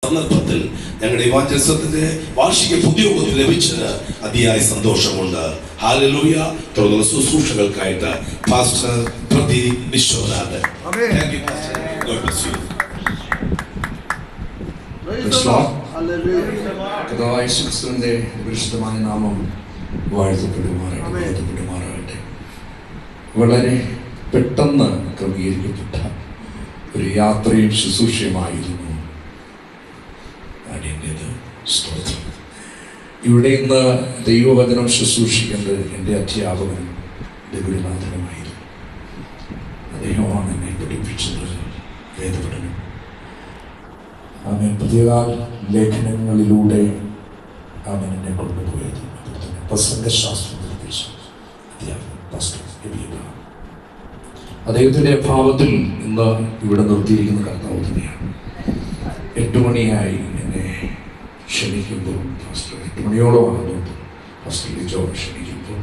സന്ദർഭത്തിൽ ഞങ്ങളുടെ ഇവാഞ്ചലിസത്തിന്റെ വാർഷിക പൊതുയോഗത്തിൽ ലഭിച്ചത് അതിയായ സന്തോഷമുണ്ട്. ഹല്ലേലൂയ. തുടർന്നുള്ള ശുശ്രൂഷകൾക്കായിട്ട് പാസ്റ്റർ പ്രദീപ് വിശ്വനാഥ്. കർത്താവിന്റെ പരിശുദ്ധമായ നാമം വാഴ്ത്തപ്പെടുമാറാകട്ടെ. വളരെ പെട്ടെന്ന് ക്രമീകരിക്കപ്പെട്ട ഒരു യാത്രയും ശുശ്രൂഷയുമായിരുന്നു അടിയൻ്റേത്. സ്തോത്രം. ഇവിടെ ഇന്ന് ദൈവവചനം ശുശ്രൂഷിക്കേണ്ടത് എൻ്റെ അധ്യാപകൻ, എൻ്റെ ഗുരുനാഥനുമായിരുന്നു. അദ്ദേഹമാണ് എന്നെ പഠിപ്പിച്ചത് വേദപഠനം. അവൻ പ്രത്യേക ലേഖനങ്ങളിലൂടെ അവൻ എന്നെ കൊണ്ടുപോയത്. പ്രസംഗശാസ്ത്രം പഠിപ്പിച്ച അധ്യാപകൻ പാസ്റ്റർ എബിയബ. അദ്ദേഹത്തിൻ്റെ അഭാവത്തിൽ ഇന്ന് ഇവിടെ നിർത്തിയിരിക്കുന്ന കർത്താവ് തന്നെയാണ്. 8 മണിയായി എന്നെ ക്ഷണിക്കുമ്പോൾ, 8 മണിയോളമാണ് ഫസ്റ്റ് ലിജോ ക്ഷണിക്കുമ്പോൾ,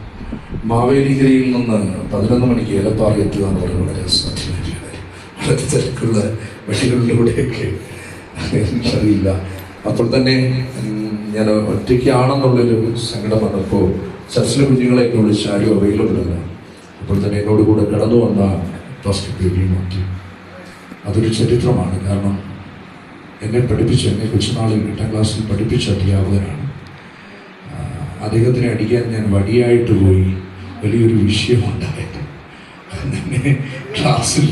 മാവേലിക്കരയിൽ നിന്ന് 11 മണിക്ക് ഏലപ്പാറ എത്തുക എന്ന് പറഞ്ഞാൽ വളരെ സാധ്യമായിട്ടുള്ള കാര്യം. വളരെ തിരക്കുള്ള വഴികളിലൂടെയൊക്കെ എനിക്കറിയില്ല. അപ്പോൾ തന്നെ ഞാൻ ഒറ്റയ്ക്കാണെന്നുള്ളൊരു സങ്കടം വന്നപ്പോൾ ചർച്ചിലെ കുഞ്ഞുങ്ങളെയൊക്കെ വിളിച്ച് ആരും അവൈലബിൾ അല്ല. അപ്പോൾ തന്നെ എന്നോട് കൂടെ കടന്നു വന്ന പാസ്റ്റർ മാറ്റി. അതൊരു ചരിത്രമാണ്. കാരണം എന്നെ കൊച്ചുനാളിൽ 8ാം ക്ലാസ്സിൽ പഠിപ്പിച്ച അധ്യാപകനാണ്. അദ്ദേഹത്തിനെ അടിക്കാൻ ഞാൻ വടിയായിട്ട് പോയി. വലിയൊരു വിഷയമുണ്ടായിട്ട് എന്നെ ക്ലാസ്സിൽ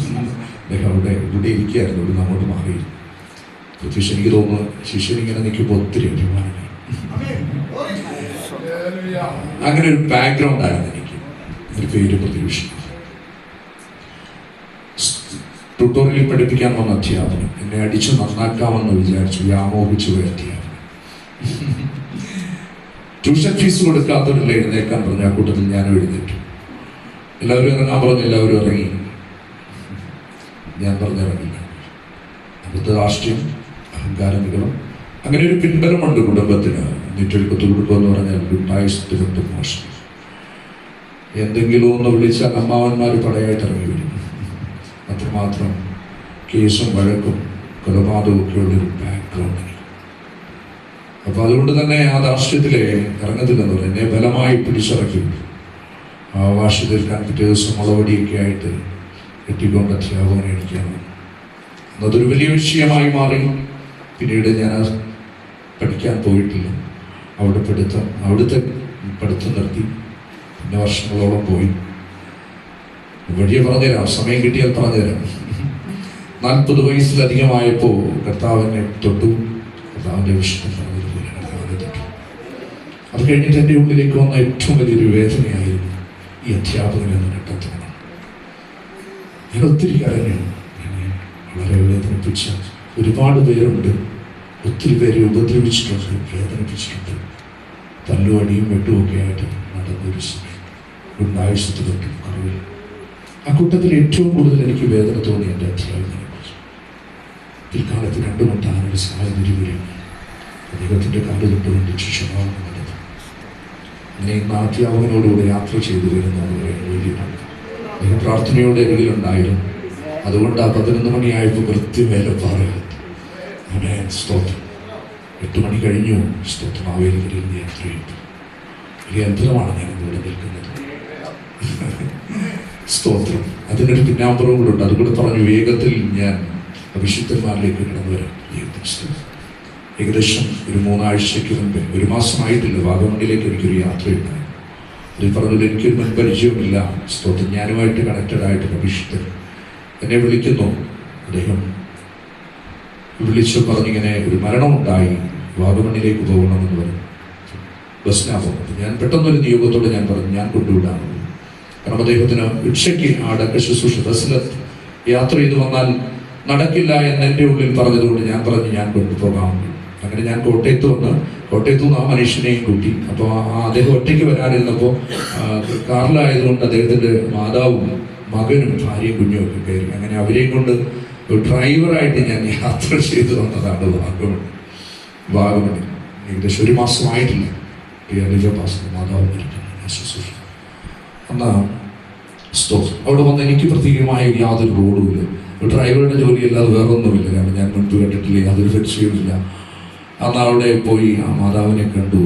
അദ്ദേഹം ഇവിടെ ഇരിക്കുകയായിരുന്നു. ഇവിടെ നമ്മോട് മാറി. പ്രത്യേകിച്ച് എനിക്ക് തോന്നുന്നു ശിഷ്യനിങ്ങനെ നിൽക്കുമ്പോൾ ഒത്തിരി അഭിമാനങ്ങൾ. അങ്ങനെ ഒരു ബാക്ക്ഗ്രൗണ്ട് ആയിരുന്നു എനിക്ക്. ഒരു പേര് പ്രതീക്ഷ. ട്യൂട്ടോറിയലിൽ പഠിപ്പിക്കാൻ വന്ന അധ്യാപനം എന്നെ അടിച്ച് നന്നാക്കാമെന്ന് വിചാരിച്ചു വ്യാമോഹിച്ചു പോയ അധ്യാപനം. ട്യൂഷൻ ഫീസ് കൊടുക്കാത്തവരില്ല എഴുന്നേക്കാൻ പറഞ്ഞ ആ കൂട്ടത്തിൽ ഞാനും എഴുന്നേറ്റു. എല്ലാവരും ഇറങ്ങാൻ പറഞ്ഞു. എല്ലാവരും ഇറങ്ങി. ഞാൻ പറഞ്ഞിറങ്ങില്ല. അവിടുത്തെ രാഷ്ട്രീയം, അഹങ്കാരമികളും അങ്ങനെ ഒരു പിൻബലമുണ്ട് കുടുംബത്തിന്. നെറ്റൊരുക്കത്ത് കുടുംബം എന്ന് പറഞ്ഞാൽ ഗുണ്ടായിഷ്ട മോശം. എന്തെങ്കിലും ഒന്ന് വിളിച്ചാൽ അമ്മാവന്മാർ പടയായിട്ട് ഇറങ്ങി വരും. അത്രമാത്രം കേസും വഴക്കും കൊലപാതകമൊക്കെ ഉള്ളൊരു ബാക്ക്ഗ്രൗണ്ട്. അപ്പോൾ അതുകൊണ്ട് തന്നെ ആ രാഷ്ട്രീയത്തിലെ ഇറങ്ങത്തില്ലെന്ന് പറയും. എന്നെ ബലമായി പിടിച്ചിറക്കി ആ വാശി തീർക്കാൻ പിറ്റേ ദിവസം മുളവടിയൊക്കെ ആയിട്ട് എത്തിക്കൊണ്ട് അധ്യാപകനെ അടിക്കാണ്. അതൊരു വലിയ വിഷയമായി മാറി. പിന്നീട് ഞാൻ പഠിക്കാൻ പോയിട്ടില്ല. അവിടുത്തെ പഠിത്തം നിർത്തി. പിന്നെ വർഷങ്ങളോളം പോയി. വഴിയെ പറഞ്ഞുതരാം, സമയം കിട്ടിയാൽ പറഞ്ഞുതരാം. 40 വയസ്സിലധികമായപ്പോൾ കർത്താവിനെ തൊട്ടു. കർത്താവിൻ്റെ വിഷയം പറഞ്ഞതുപോലെ കർത്താവിനെ തൊട്ടു. അത് കഴിഞ്ഞിട്ട് എൻ്റെ ഉള്ളിലേക്ക് വന്ന ഏറ്റവും വലിയൊരു വേദനയായിരുന്നു ഈ അധ്യാപകൻ എന്ന ഘട്ടത്തിലാണ്. ഞാൻ ഒത്തിരി കരഞ്ഞു. എന്നെ വളരെ വേദനിപ്പിച്ച ഒരുപാട് പേരുണ്ട്. ഒത്തിരി പേരെ ഉപദ്രവിച്ചിട്ടുണ്ട്, വേദനിപ്പിച്ചിട്ടുണ്ട്. തല്ലും അടിയും വെട്ടുമൊക്കെ ആയിട്ട് നടന്നൊരു സമയം. ഗുണ്ടായുസത്ത് തൊട്ടു കറിവിൽ. ആ കൂട്ടത്തിൽ ഏറ്റവും കൂടുതൽ എനിക്ക് വേദന തോന്നി എൻ്റെ അധ്യാപകനെ കുറിച്ച്. പിൽക്കാലത്ത് കണ്ടുമുട്ടാനൊരു സാഹചര്യം അദ്ദേഹത്തിൻ്റെ കാല് തൊട്ടുകൊണ്ട് ശിഷ്യഭാവം നടന്നു. അങ്ങനെ ഇന്ന് അധ്യാപകനോടുകൂടെ യാത്ര ചെയ്തു വരുന്നത് വലിയ അദ്ദേഹം പ്രാർത്ഥനയോടെ അരികിലുണ്ടായിരുന്നു. അതുകൊണ്ട് ആ 11 മണിയായപ്പോൾ കൃത്യവേലപ്പാറയിൽ അങ്ങനെ സ്തോത്രം. 8 മണി കഴിഞ്ഞു. സ്തോത്രം. മാവേലിക്കരയിൽ നിന്ന് യാത്ര ചെയ്തു. വലിയ അത്ഭുതമാണ് ഞാൻ ഇവിടെ നിൽക്കുന്നത്. സ്തോത്രം. അതിനൊരു പിന്നാമ്പുറവും കൂടെ ഉണ്ട്. അതുകൂടെ പറഞ്ഞു വേഗത്തിൽ ഞാൻ വിശുദ്ധന്മാരിലേക്ക് കടന്നു വരാം. ഏകദേശം ഒരു 3 ആഴ്ചയ്ക്ക് മുമ്പ്, 1 മാസമായിട്ടില്ല, വാഗമണ്ണിലേക്ക് എനിക്കൊരു യാത്രയുണ്ടായി. അതിൽ പറഞ്ഞത് എനിക്കൊരു മുൻപരിചയമില്ല. സ്തോത്രം. ഞാനുമായിട്ട് കണക്റ്റഡ് ആയിട്ടുള്ള വിശുദ്ധൻ എന്നെ വിളിക്കുന്നു. അദ്ദേഹം വിളിച്ചു പറഞ്ഞിങ്ങനെ ഒരു മരണമുണ്ടായി, വാഗമണ്ണിലേക്ക് പോകണമെന്ന് പറഞ്ഞു. ബസ്സിനാണ് പോകുന്നത്. ഞാൻ പെട്ടെന്നൊരു നിയോഗത്തോടെ ഞാൻ പറഞ്ഞു ഞാൻ കൊണ്ടുവിടാണ്. കാരണം അദ്ദേഹത്തിന് ഉച്ചയ്ക്ക് ആ അടക്ക ശുശ്രൂഷ ബസ്സിൽ യാത്ര ചെയ്ത് വന്നാൽ നടക്കില്ല എന്ന് എൻ്റെ ഉള്ളിൽ പറഞ്ഞതുകൊണ്ട് ഞാൻ പറഞ്ഞു ഞാൻ കൊണ്ടുപോകാം. അങ്ങനെ ഞാൻ കോട്ടയത്ത് വന്ന്, കോട്ടയത്തു നിന്ന് ആ മനുഷ്യനെയും കൂട്ടി. അപ്പോൾ അദ്ദേഹം ഒറ്റയ്ക്ക് വരാനിരുന്നപ്പോൾ കാറിലായതുകൊണ്ട് അദ്ദേഹത്തിൻ്റെ മാതാവും മകനും ഭാര്യയും കുഞ്ഞും ഒക്കെ കയറി. അങ്ങനെ അവരെയും കൊണ്ട് ഡ്രൈവറായിട്ട് ഞാൻ യാത്ര ചെയ്തു വന്നതാണ് വാഗമണ്ണിൽ. ഏകദേശം 1 മാസമായിട്ടില്ല. മാതാവ് ശുശ്രൂഷ. എന്നാൽ അവിടെ വന്ന് എനിക്ക് പ്രത്യേകമായ യാതൊരു റോഡുമില്ല. ഡ്രൈവറുടെ ജോലിയല്ലാതെ വേറൊന്നുമില്ല. കാരണം ഞാൻ മുൻപ് കണ്ടിട്ടില്ല, യാതൊരു പരിചയവുമില്ല. അന്ന് അവിടെ പോയി ആ മാതാവിനെ കണ്ടു.